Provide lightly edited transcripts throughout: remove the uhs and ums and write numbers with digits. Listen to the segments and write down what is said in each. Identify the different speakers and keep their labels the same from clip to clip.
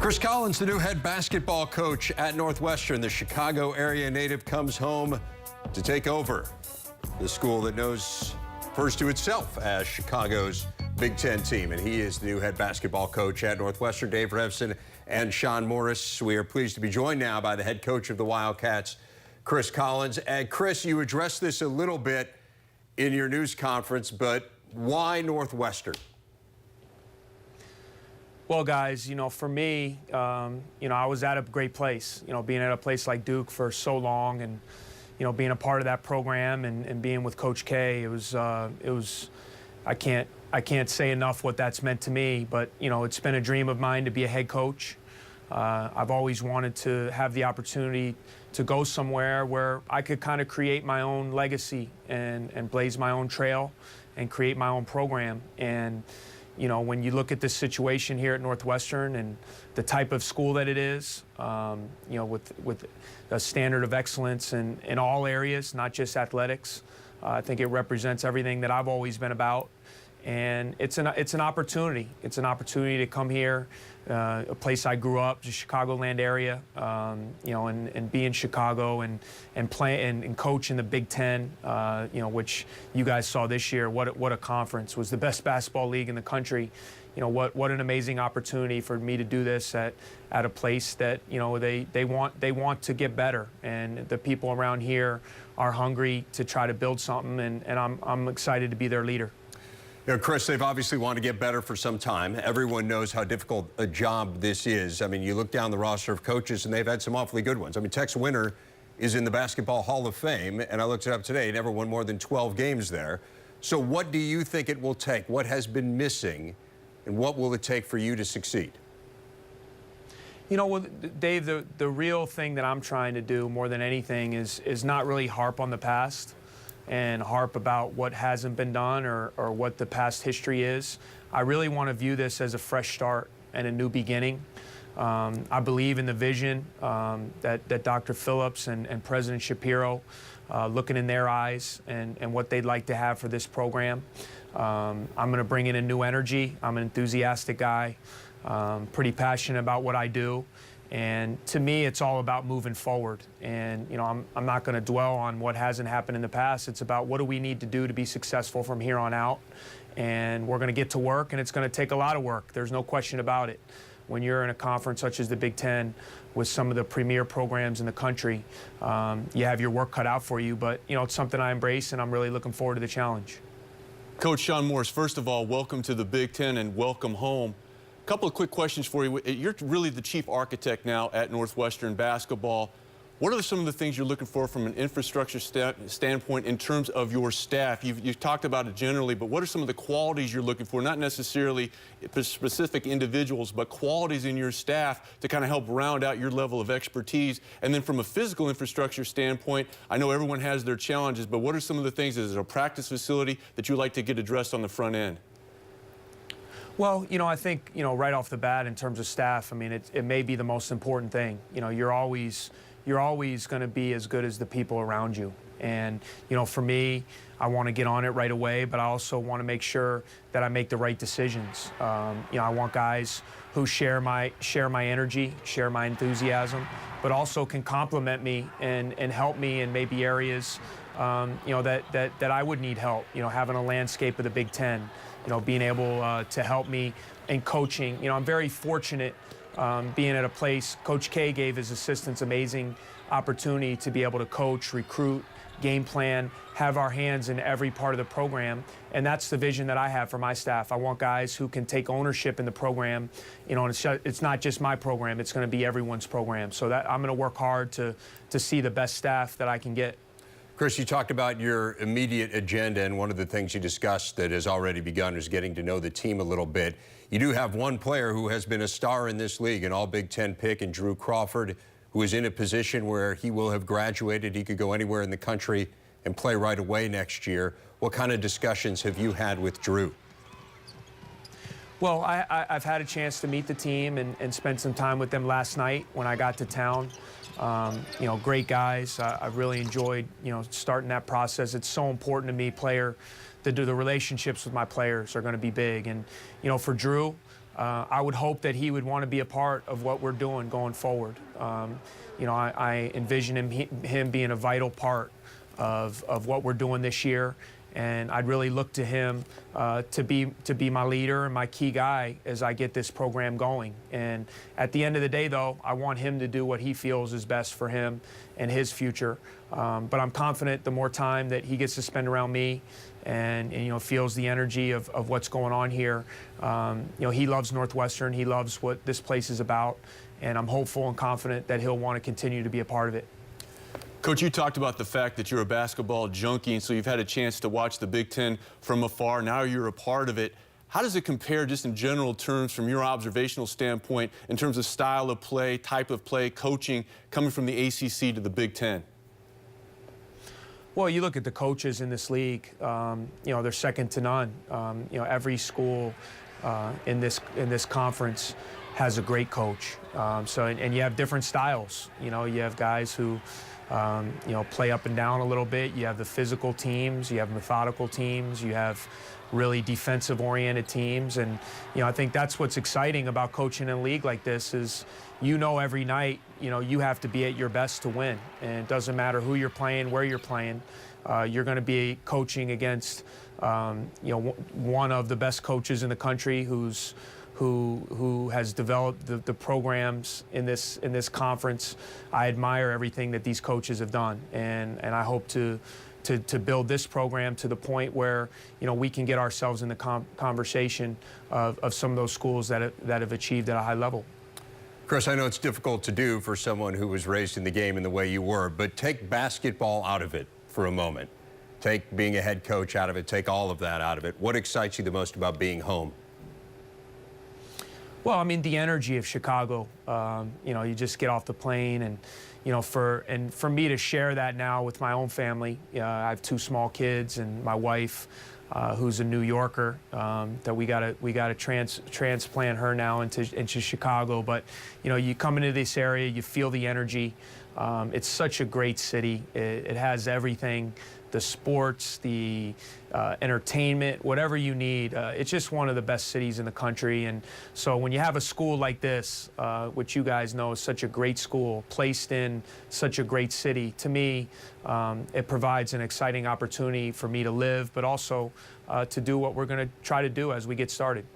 Speaker 1: Chris Collins, the new head basketball coach at Northwestern. The Chicago area native comes home to take over the school that knows first to itself as Chicago's Big Ten team. And he is the new head basketball coach at Northwestern. Dave Revson and Sean Morris. We are pleased to be joined now by the head coach of the Wildcats, Chris Collins. And Chris, you addressed this a little bit in your news conference, but why Northwestern?
Speaker 2: Well, guys, for me, I was at a great place, being at a place like Duke for so long and, being a part of that program and being with Coach K, it was, I can't say enough what that's meant to me, but, it's been a dream of mine to be a head coach. I've always wanted to have the opportunity to go somewhere where I could kind of create my own legacy and blaze my own trail and create my own program. And when you look at this situation here at Northwestern and the type of school that it is, with a standard of excellence in all areas, not just athletics, I think it represents everything that I've always been about. And it's an opportunity. It's an opportunity to come here, a place I grew up, the Chicagoland area, and be in Chicago and play and coach in the Big Ten, which you guys saw this year. What a conference! It was the best basketball league in the country. What an amazing opportunity for me to do this at a place that they want to get better, and the people around here are hungry to try to build something, and I'm excited to be their leader.
Speaker 1: Chris, they've obviously wanted to get better for some time. Everyone knows how difficult a job this is. I mean, you look down the roster of coaches, and they've had some awfully good ones. I mean, Tex Winter is in the Basketball Hall of Fame, and I looked it up today. He never won more than 12 games there. So what do you think it will take? What has been missing, and what will it take for you to succeed?
Speaker 2: Well, Dave, the real thing that I'm trying to do more than anything is not really harp on the past and harp about what hasn't been done or what the past history is. I really want to view this as a fresh start and a new beginning. I believe in the vision that Dr. Phillips and President Shapiro, looking in their eyes and what they'd like to have for this program. I'm going to bring in a new energy. I'm an enthusiastic guy, pretty passionate about what I do. And to me, it's all about moving forward. And, I'm not going to dwell on what hasn't happened in the past. It's about what do we need to do to be successful from here on out. And we're going to get to work, and it's going to take a lot of work. There's no question about it. When you're in a conference such as the Big Ten with some of the premier programs in the country, you have your work cut out for you. But, it's something I embrace, and I'm really looking forward to the challenge.
Speaker 3: Coach Sean Morris, first of all, welcome to the Big Ten and welcome home. A couple of quick questions for you. You're really the chief architect now at Northwestern basketball. What are some of the things you're looking for from an infrastructure standpoint in terms of your staff? You've talked about it generally, but what are some of the qualities you're looking for? Not necessarily specific individuals, but qualities in your staff to kind of help round out your level of expertise. And then from a physical infrastructure standpoint, I know everyone has their challenges, but what are some of the things? Is there a practice facility that you'd like to get addressed on the front end?
Speaker 2: Well, I think, right off the bat in terms of staff, I mean, it may be the most important thing. You're always going to be as good as the people around you. And, for me, I want to get on it right away, but I also want to make sure that I make the right decisions. I want guys who share my energy, share my enthusiasm, but also can complement me and help me in maybe areas, that I would need help. Having a landscape of the Big Ten. Being able to help me in coaching. I'm very fortunate being at a place. Coach K gave his assistants amazing opportunity to be able to coach, recruit, game plan, have our hands in every part of the program. And that's the vision that I have for my staff. I want guys who can take ownership in the program. And it's not just my program, it's going to be everyone's program. So that I'm going to work hard to see the best staff that I can get.
Speaker 1: Chris, you talked about your immediate agenda, and one of the things you discussed that has already begun is getting to know the team a little bit. You do have one player who has been a star in this league, an all-Big Ten pick, and Drew Crawford, who is in a position where he will have graduated. He could go anywhere in the country and play right away next year. What kind of discussions have you had with Drew?
Speaker 2: Well, I've had a chance to meet the team and spend some time with them last night when I got to town. Great guys. I've really enjoyed, starting that process. It's so important to me, the relationships with my players are going to be big. And, for Drew, I would hope that he would want to be a part of what we're doing going forward. I envision him being a vital part of what we're doing this year, and I'd really look to him to be my leader and my key guy as I get this program going. And at the end of the day, though, I want him to do what he feels is best for him and his future. But I'm confident the more time that he gets to spend around me and feels the energy of what's going on here, he loves Northwestern. He loves what this place is about, and I'm hopeful and confident that he'll want to continue to be a part of it.
Speaker 3: Coach, you talked about the fact that you're a basketball junkie, and so you've had a chance to watch the Big Ten from afar. Now you're a part of it. How does it compare just in general terms from your observational standpoint in terms of style of play, type of play, coaching, coming from the ACC to the Big Ten?
Speaker 2: Well, you look at the coaches in this league, they're second to none. Every school in this conference has a great coach. And you have different styles. You have guys who play up and down a little bit. You have the physical teams, you have methodical teams, you have really defensive-oriented teams. And, I think that's what's exciting about coaching in a league like this is, every night, you have to be at your best to win. And it doesn't matter who you're playing, where you're playing. You're going to be coaching against, one of the best coaches in the country who has developed the programs in this conference. I admire everything that these coaches have done, and I hope to build this program to the point where we can get ourselves in the conversation of some of those schools that have achieved at a high level.
Speaker 1: Chris, I know it's difficult to do for someone who was raised in the game in the way you were, but take basketball out of it for a moment. Take being a head coach out of it, take all of that out of it. What excites you the most about being home?
Speaker 2: Well, I mean, the energy of Chicago. You just get off the plane, and for me to share that now with my own family. I have two small kids and my wife, who's a New Yorker. That we gotta transplant her now into Chicago. But you come into this area, you feel the energy. It's such a great city. It has everything. The sports, the entertainment, whatever you need. It's just one of the best cities in the country. And so when you have a school like this, which you guys know is such a great school, placed in such a great city, to me, it provides an exciting opportunity for me to live, but also to do what we're going to try to do as we get started.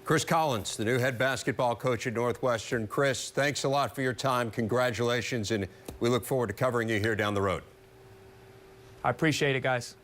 Speaker 1: Chris Collins, the new head basketball coach at Northwestern. Chris, thanks a lot for your time. Congratulations, and we look forward to covering you here down the road.
Speaker 2: I appreciate it, guys.